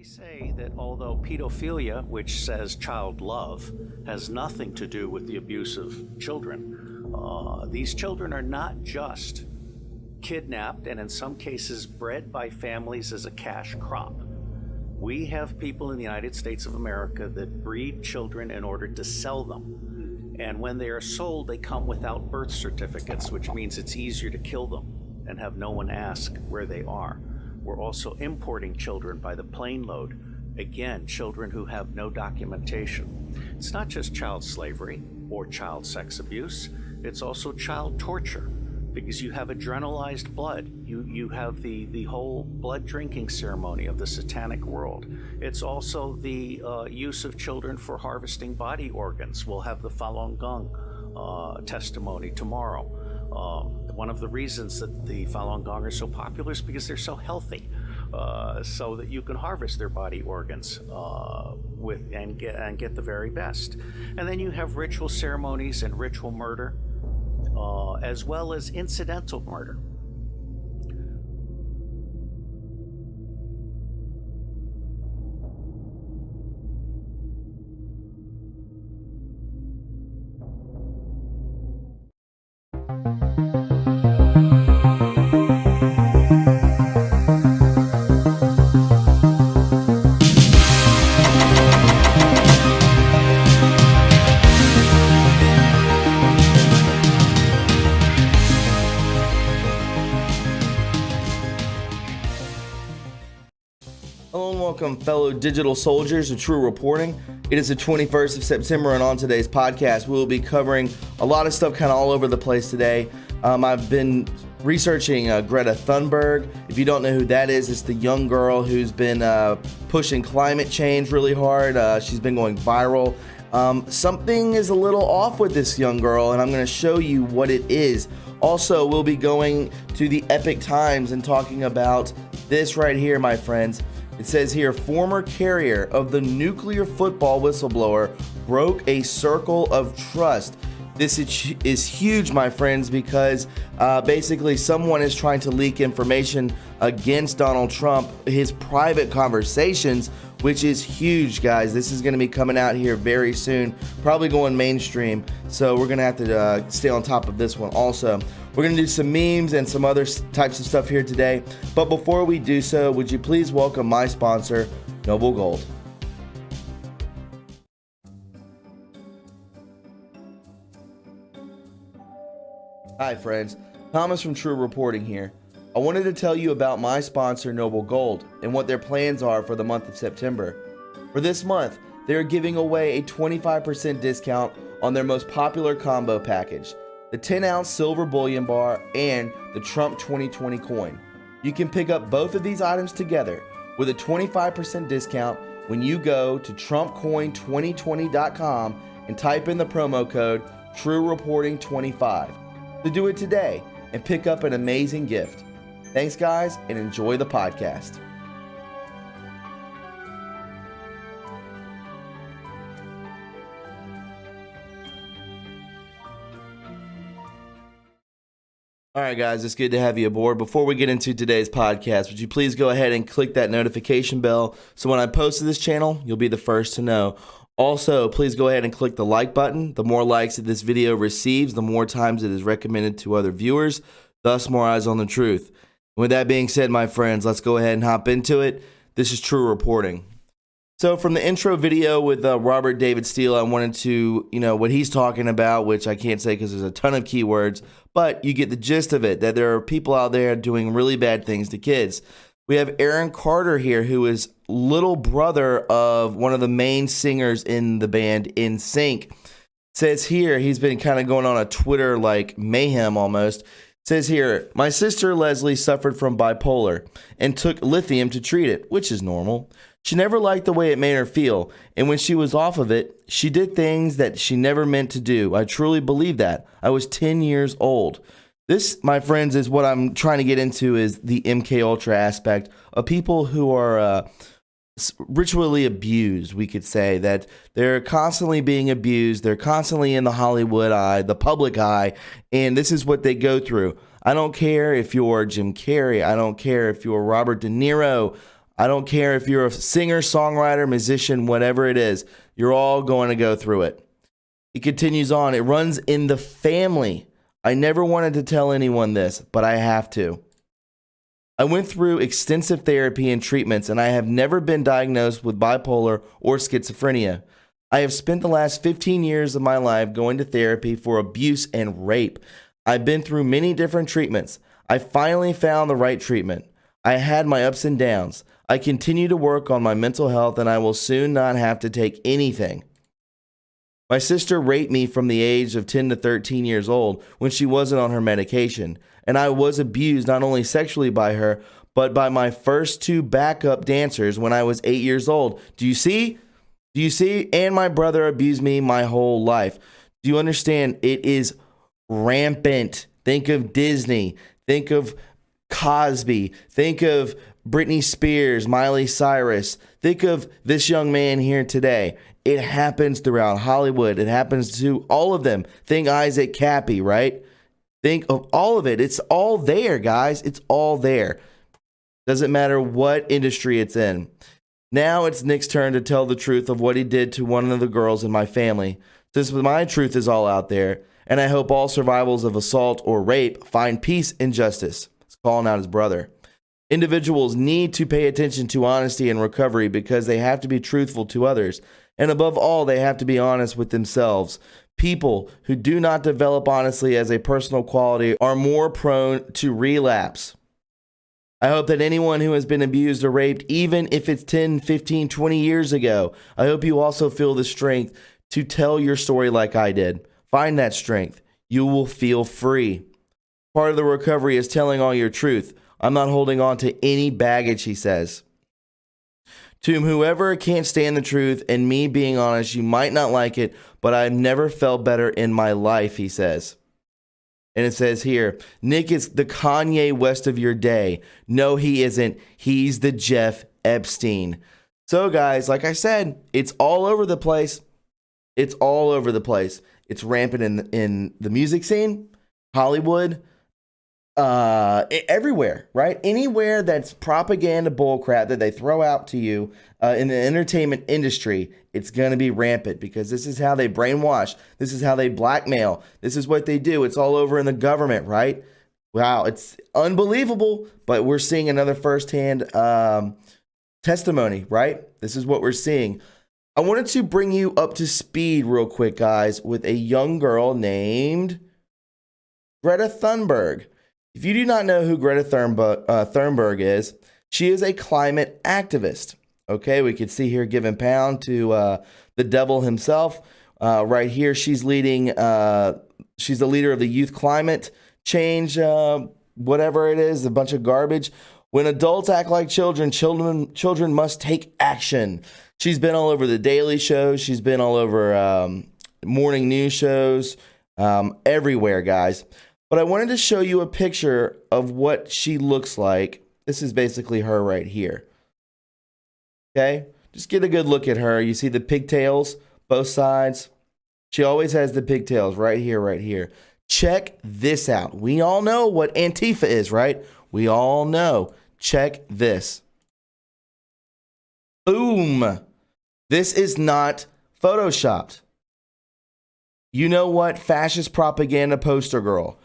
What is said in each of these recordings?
say that although pedophilia, which says child love, has nothing to do with the abuse of children, these children are not just kidnapped and in some cases bred by families as a cash crop. We have people in the United States of America that breed children in order to sell them. And when they are sold, they come without birth certificates, which means it's easier to kill them and have no one ask where they are. We're also importing children by the plane load. Again, children who have no documentation. It's not just child slavery or child sex abuse, it's also child torture, because you have adrenalized blood. You have the whole blood drinking ceremony of the satanic world. It's also the use of children for harvesting body organs. We'll have the Falun Gong testimony tomorrow. One of the reasons that the Falun Gong are so popular is because they're so healthy, so that you can harvest their body organs and get the very best. And then you have ritual ceremonies and ritual murder, as well as incidental murder. Welcome, fellow digital soldiers of True Reporting. It is the 21st of September, and on today's podcast, we will be covering a lot of stuff kind of all over the place today. I've been researching Greta Thunberg. If you don't know who that is, it's the young girl who's been pushing climate change really hard. She's been going viral. Something is a little off with this young girl, and I'm going to show you what it is. Also, we'll be going to the Epic Times and talking about this right here, my friends. It says here, former carrier of the nuclear football whistleblower broke a circle of trust. This is huge, my friends, because basically someone is trying to leak information against Donald Trump, his private conversations, which is huge, guys. This is going to be coming out here very soon, probably going mainstream. So we're going to have to stay on top of this one also. We're going to do some memes and some other types of stuff here today. But before we do so, would you please welcome my sponsor, Noble Gold. Hi friends, Thomas from True Reporting here. I wanted to tell you about my sponsor Noble Gold and what their plans are for the month of September. For this month, they are giving away a 25% discount on their most popular combo package, the 10-ounce silver bullion bar and the Trump 2020 coin. You can pick up both of these items together with a 25% discount when you go to TrumpCoin2020.com and type in the promo code TRUreporting25. So do it today and pick up an amazing gift. Thanks, guys, and enjoy the podcast. All right, guys, it's good to have you aboard. Before we get into today's podcast, would you please go ahead and click that notification bell so when I post to this channel, you'll be the first to know. Also, please go ahead and click the like button. The more likes that this video receives, the more times it is recommended to other viewers, thus more eyes on the truth. With that being said, my friends, let's go ahead and hop into it. This is True Reporting. So from the intro video with Robert David Steele, I wanted to, what he's talking about, which I can't say because there's a ton of keywords, but you get the gist of it, that there are people out there doing really bad things to kids. We have Aaron Carter here, who is little brother of one of the main singers in the band NSYNC. Says here, he's been kind of going on a Twitter like mayhem almost. Says here, my sister Leslie suffered from bipolar and took lithium to treat it, which is normal. She never liked the way it made her feel, and when she was off of it, she did things that she never meant to do. I truly believe that. I was 10 years old. This, my friends, is what I'm trying to get into, is the MK Ultra aspect of people who are ritually abused, we could say, that they're constantly being abused. They're constantly in the Hollywood eye, the public eye, and this is what they go through. I don't care if you're Jim Carrey. I don't care if you're Robert De Niro. I don't care if you're a singer, songwriter, musician, whatever it is. You're all going to go through it. He continues on. It runs in the family. I never wanted to tell anyone this, but I have to. I went through extensive therapy and treatments, and I have never been diagnosed with bipolar or schizophrenia. I have spent the last 15 years of my life going to therapy for abuse and rape. I've been through many different treatments. I finally found the right treatment. I had my ups and downs. I continue to work on my mental health, and I will soon not have to take anything. My sister raped me from the age of 10 to 13 years old when she wasn't on her medication, and I was abused not only sexually by her, but by my first two backup dancers when I was 8 years old. Do you see? Do you see? And my brother abused me my whole life. Do you understand? It is rampant. Think of Disney. Think of Cosby. Think of Britney Spears, Miley Cyrus. Think of this young man here today. It happens throughout Hollywood. It happens to all of them. Think Isaac Cappy, right? Think of all of it. It's all there, guys. It's all there. Doesn't matter what industry it's in. Now it's Nick's turn to tell the truth of what he did to one of the girls in my family. Since my truth is all out there, and I hope all survivors of assault or rape find peace and justice. He's calling out his brother. Individuals need to pay attention to honesty and recovery because they have to be truthful to others. And above all, they have to be honest with themselves. People who do not develop honestly as a personal quality are more prone to relapse. I hope that anyone who has been abused or raped, even if it's 10, 15, 20 years ago, I hope you also feel the strength to tell your story like I did. Find that strength. You will feel free. Part of the recovery is telling all your truth. I'm not holding on to any baggage, he says. To whoever can't stand the truth and me being honest, you might not like it, but I've never felt better in my life, he says. And it says here, Nick is the Kanye West of your day. No, he isn't. He's the Jeff Epstein. So, guys, like I said, it's all over the place. It's all over the place. It's rampant in the music scene, Hollywood, everywhere, right? Anywhere that's propaganda bullcrap that they throw out to you in the entertainment industry, it's going to be rampant because this is how they brainwash. This is how they blackmail. This is what they do. It's all over in the government, right? Wow, it's unbelievable, but we're seeing another firsthand testimony, right? This is what we're seeing. I wanted to bring you up to speed real quick, guys, with a young girl named Greta Thunberg. If you do not know who Greta Thunberg is, she is a climate activist. Okay, we can see here giving pound to the devil himself. Right here, she's leading. She's the leader of the youth climate change, whatever it is, a bunch of garbage. When adults act like children, children must take action. She's been all over the Daily Show. She's been all over morning news shows, everywhere, guys. But I wanted to show you a picture of what she looks like. This is basically her right here. Okay, just get a good look at her. You see the pigtails, both sides. She always has the pigtails right here, right here. Check this out. We all know what Antifa is, right? We all know. Check this. Boom. This is not photoshopped. You know what? Fascist propaganda poster girl.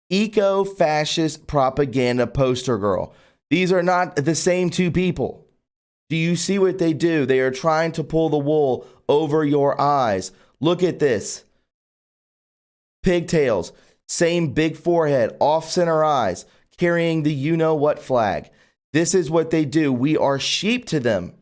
Eco-fascist propaganda poster girl. These are not the same two people. Do you see what they do? They are trying to pull the wool over your eyes. Look at this. Pigtails, same big forehead, off-center eyes, carrying the you-know-what flag. This is what they do. We are sheep to them,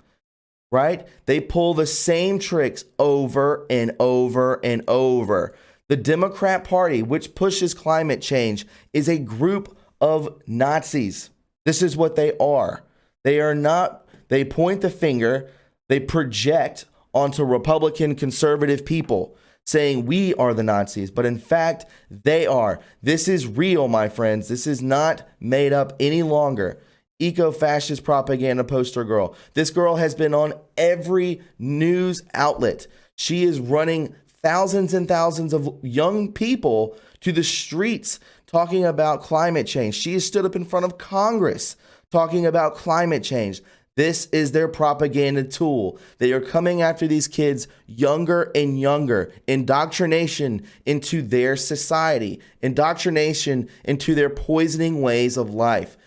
right? They pull the same tricks over and over and over. The Democrat Party, which pushes climate change, is a group of Nazis. This is what they are. They are not. They point the finger, they project onto Republican conservative people saying we are the Nazis, but in fact, they are. This is real, my friends. This is not made up any longer. Eco-fascist propaganda poster girl. This girl has been on every news outlet. She is running thousands and thousands of young people to the streets talking about climate change. She has stood up in front of Congress talking about climate change. This is their propaganda tool. They are coming after these kids younger and younger. Indoctrination into their society, indoctrination into their poisoning ways of life.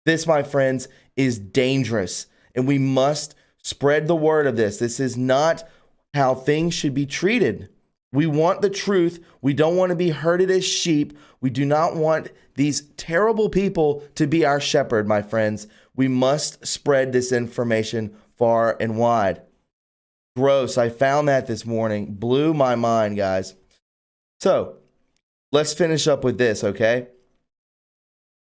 This, my friends, is dangerous, and we must spread the word of this. This is not how things should be treated. We want the truth. We don't want to be herded as sheep. We do not want these terrible people to be our shepherd, my friends. We must spread this information far and wide. Gross. I found that this morning. Blew my mind, guys. So, let's finish up with this, okay?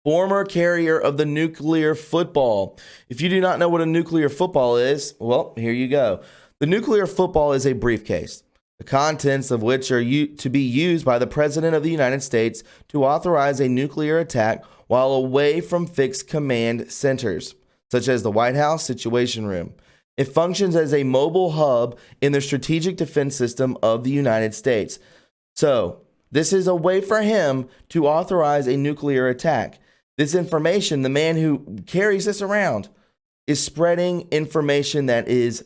Former carrier of the nuclear football. If you do not know what a nuclear football is, well, here you go. The nuclear football is a briefcase, the contents of which are to be used by the President of the United States to authorize a nuclear attack while away from fixed command centers, such as the White House Situation Room. It functions as a mobile hub in the strategic defense system of the United States. So, this is a way for him to authorize a nuclear attack. This information, the man who carries this around, is spreading information that is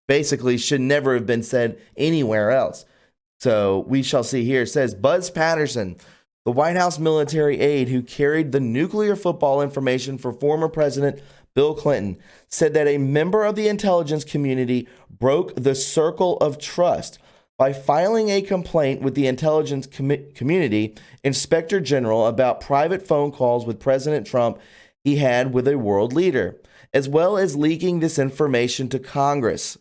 basically should never have been said anywhere else. So we shall see here. It says Buzz Patterson, the White House military aide who carried the nuclear football information for former President Bill Clinton, said that a member of the intelligence community broke the circle of trust by filing a complaint with the intelligence community inspector general about private phone calls with President Trump he had with a world leader, as well as leaking this information to Congress.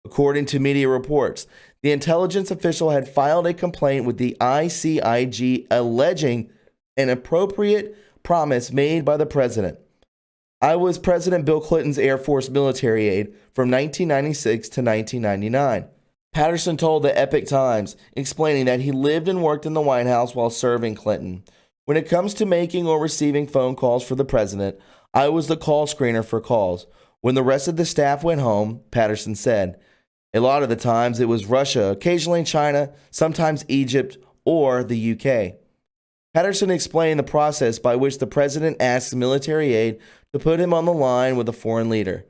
According to media reports, the intelligence official had filed a complaint with the ICIG alleging an appropriate promise made by the president. I was President Bill Clinton's Air Force military aide from 1996 to 1999. Patterson told the Epoch Times, explaining that he lived and worked in the White House while serving Clinton. When it comes to making or receiving phone calls for the president, I was the call screener for calls. When the rest of the staff went home, Patterson said, a lot of the times it was Russia, occasionally China, sometimes Egypt, or the UK. Patterson explained the process by which the president asks military aid to put him on the line with a foreign leader.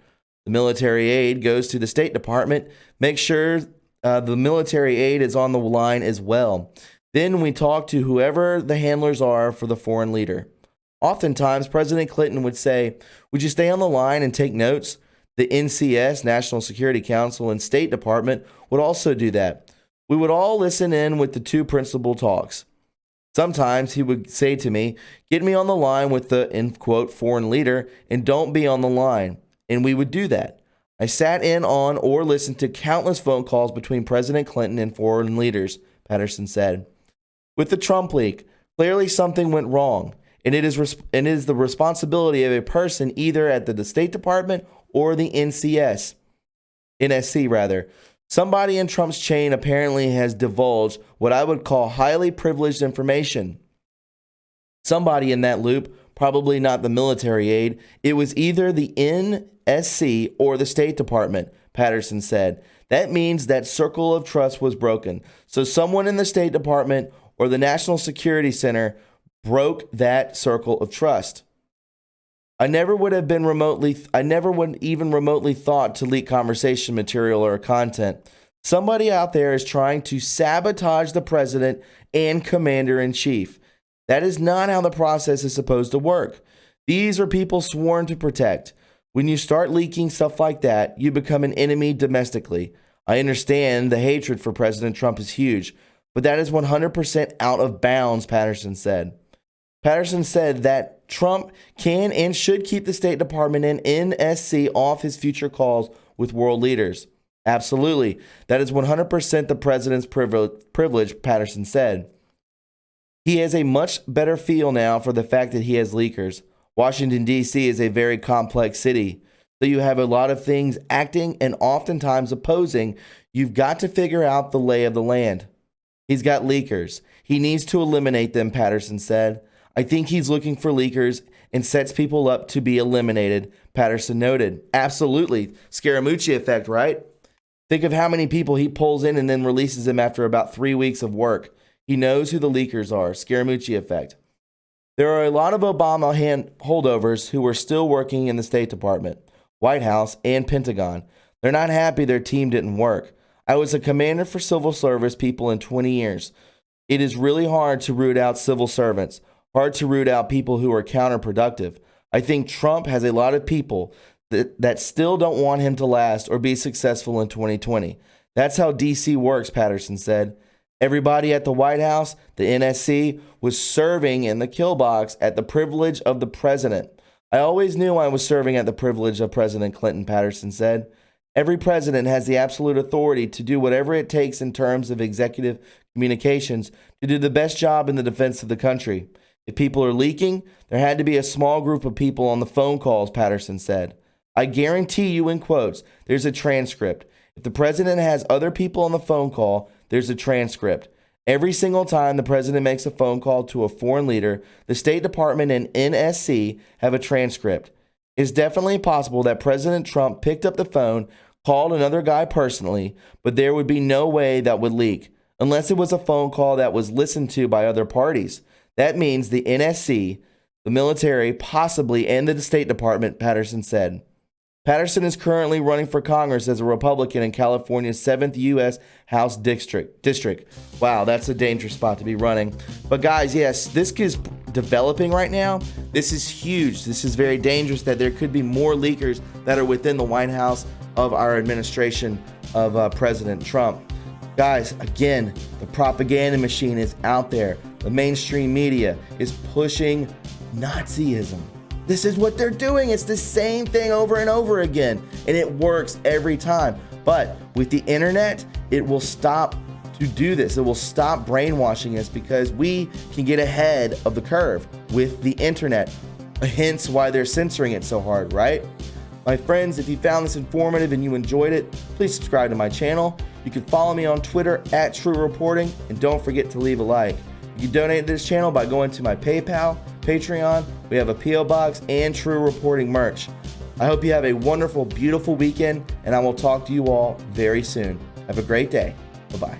The military aide goes to the State Department, makes sure the military aide is on the line as well. Then we talk to whoever the handlers are for the foreign leader. Oftentimes, President Clinton would say, would you stay on the line and take notes? The NCS, National Security Council, and State Department would also do that. We would all listen in with the two principal talks. Sometimes he would say to me, get me on the line with the, in quote, foreign leader and don't be on the line. And we would do that. I sat in on or listened to countless phone calls between President Clinton and foreign leaders, Patterson said. With the Trump leak, clearly something went wrong, and it is the responsibility of a person either at the State Department or the NSC. Somebody in Trump's chain apparently has divulged what I would call highly privileged information. Somebody in that loop, probably not the military aide, it was either the NSC or the State Department, Patterson said. That means that circle of trust was broken. So someone in the State Department or the National Security Center broke that circle of trust. I never would even remotely thought to leak conversation material or content. Somebody out there is trying to sabotage the president and commander-in-chief. That is not how the process is supposed to work. These are people sworn to protect. When you start leaking stuff like that, you become an enemy domestically. I understand the hatred for President Trump is huge, but that is 100% out of bounds, Patterson said. Patterson said that Trump can and should keep the State Department and NSC off his future calls with world leaders. Absolutely. That is 100% the president's privilege, Patterson said. He has a much better feel now for the fact that he has leakers. Washington, D.C. is a very complex city, so you have a lot of things acting and oftentimes opposing. You've got to figure out the lay of the land. He's got leakers. He needs to eliminate them, Patterson said. I think he's looking for leakers and sets people up to be eliminated, Patterson noted. Absolutely. Scaramucci effect, right? Think of how many people he pulls in and then releases them after about 3 weeks of work. He knows who the leakers are. Scaramucci effect. There are a lot of Obama holdovers who are still working in the State Department. White House, and Pentagon. They're not happy their team didn't work. I was a commander for civil service people in 20 years. It is really hard to root out civil servants, hard to root out people who are counterproductive. I think Trump has a lot of people that still don't want him to last or be successful in 2020. That's how DC works, Patterson said. Everybody at the White House, the NSC, was serving in the kill box at the privilege of the president. I always knew I was serving at the privilege of President Clinton, Patterson said. Every president has the absolute authority to do whatever it takes in terms of executive communications to do the best job in the defense of the country. If people are leaking, there had to be a small group of people on the phone calls, Patterson said. I guarantee you, in quotes, there's a transcript. If the president has other people on the phone call, there's a transcript. Every single time the president makes a phone call to a foreign leader, the State Department and NSC have a transcript. It's definitely possible that President Trump picked up the phone, called another guy personally, but there would be no way that would leak, unless it was a phone call that was listened to by other parties. That means the NSC, the military, possibly, and the State Department, Patterson said. Patterson is currently running for Congress as a Republican in California's 7th U.S. House District. Wow, that's a dangerous spot to be running. But guys, yes, this is developing right now. This is huge. This is very dangerous that there could be more leakers that are within the White House of our administration of President Trump. Guys, again, the propaganda machine is out there. The mainstream media is pushing Nazism. This is what they're doing. It's the same thing over and over again, and it works every time. But with the internet, it will stop to do this. It will stop brainwashing us because we can get ahead of the curve with the internet. Hence why they're censoring it so hard, right? My friends, if you found this informative and you enjoyed it, please subscribe to my channel. You can follow me on Twitter at TRUreporting, and don't forget to leave a like. You can donate to this channel by going to my PayPal, Patreon. We have a P.O. Box and TRUreporting merch. I hope you have a wonderful, beautiful weekend, and I will talk to you all very soon. Have a great day. Bye-bye.